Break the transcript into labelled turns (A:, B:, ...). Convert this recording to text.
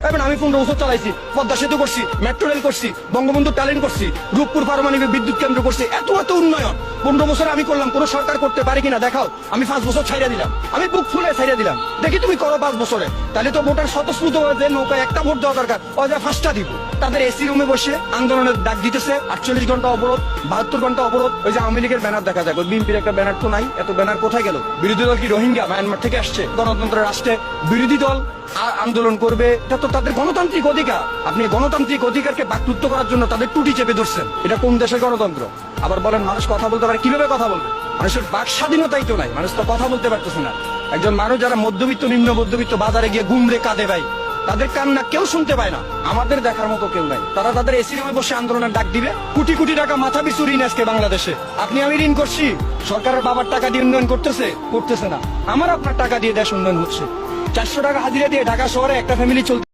A: এখন আমি 15 বছর চালাইছি, পদ্মা সেতু করছি, মেট্রো রেল করছি, বঙ্গবন্ধু ট্যালেন্ট করছি, রূপপুর পারমাণবিক বিদ্যুৎ কেন্দ্র করছি, এত এত উন্নয়ন 15 বছর আমি করলাম। কোন সরকার করতে পারে কিনা দেখাও। আমি 5 বছর ছাইড়া দিলাম, আমি বুক ফুলে ছাইড়া দিলাম, দেখি তুমি করো 5 বছরে। তাহলে তো ভোটার স্বতঃস্ফূর্ত যে নৌকায় একটা ভোট দেওয়া দরকার, ও যা 5টা দিব। তাদের এসি রুমে বসে আন্দোলনের ডাক দিতেছে, 48 ঘন্টা অবরোধ, 72 ঘন্টা অবরোধ। ওই যে আওয়ামী লীগের ব্যানার দেখা যায়, বিএনপির একটা ব্যানার তো নাই, এত ব্যানার কোথায় গেল? বিরোধী দল কি রোহিঙ্গা মায়ানমার থেকে আসছে? গণতন্ত্রের রাষ্ট্রে বিরোধী দল আন্দোলন করবে, এটা তো তাদের গণতান্ত্রিক অধিকার। আপনি গণতান্ত্রিক অধিকারকে বাকরুদ্ধ করার জন্য তাদের টুটি চেপে ধরছেন। এটা কোন দেশের গণতন্ত্র? আবার বলেন মানুষ কথা বলতে পারে, কিভাবে কথা বলবে? মানুষের বাক স্বাধীনতাই তো নাই, মানুষ তো কথা বলতে পারতেছে না। একজন মানুষ যারা মধ্যবিত্ত নিম্ন মধ্যবিত্ত বাজারে গিয়ে গুমরে কাঁদে ভাই, তাদের কান্না কেউ শুনতে পায় না, আমাদের দেখার মতো কেউ নাই। তারা তাদের এসি রুমে বসে আন্দোলনের ডাক দিবে। কোটি কোটি টাকা মাথা পিছু ঋণ আজকে বাংলাদেশে। আপনি আমি ঋণ করছি, সরকারের বাবার টাকা দিয়ে উন্নয়ন করতেছে না। আমার আপনার টাকা দিয়ে দেশ উন্নয়ন হচ্ছে। 400 টাকা হাজিরা দিয়ে ঢাকা শহরে একটা ফ্যামিলি চলতে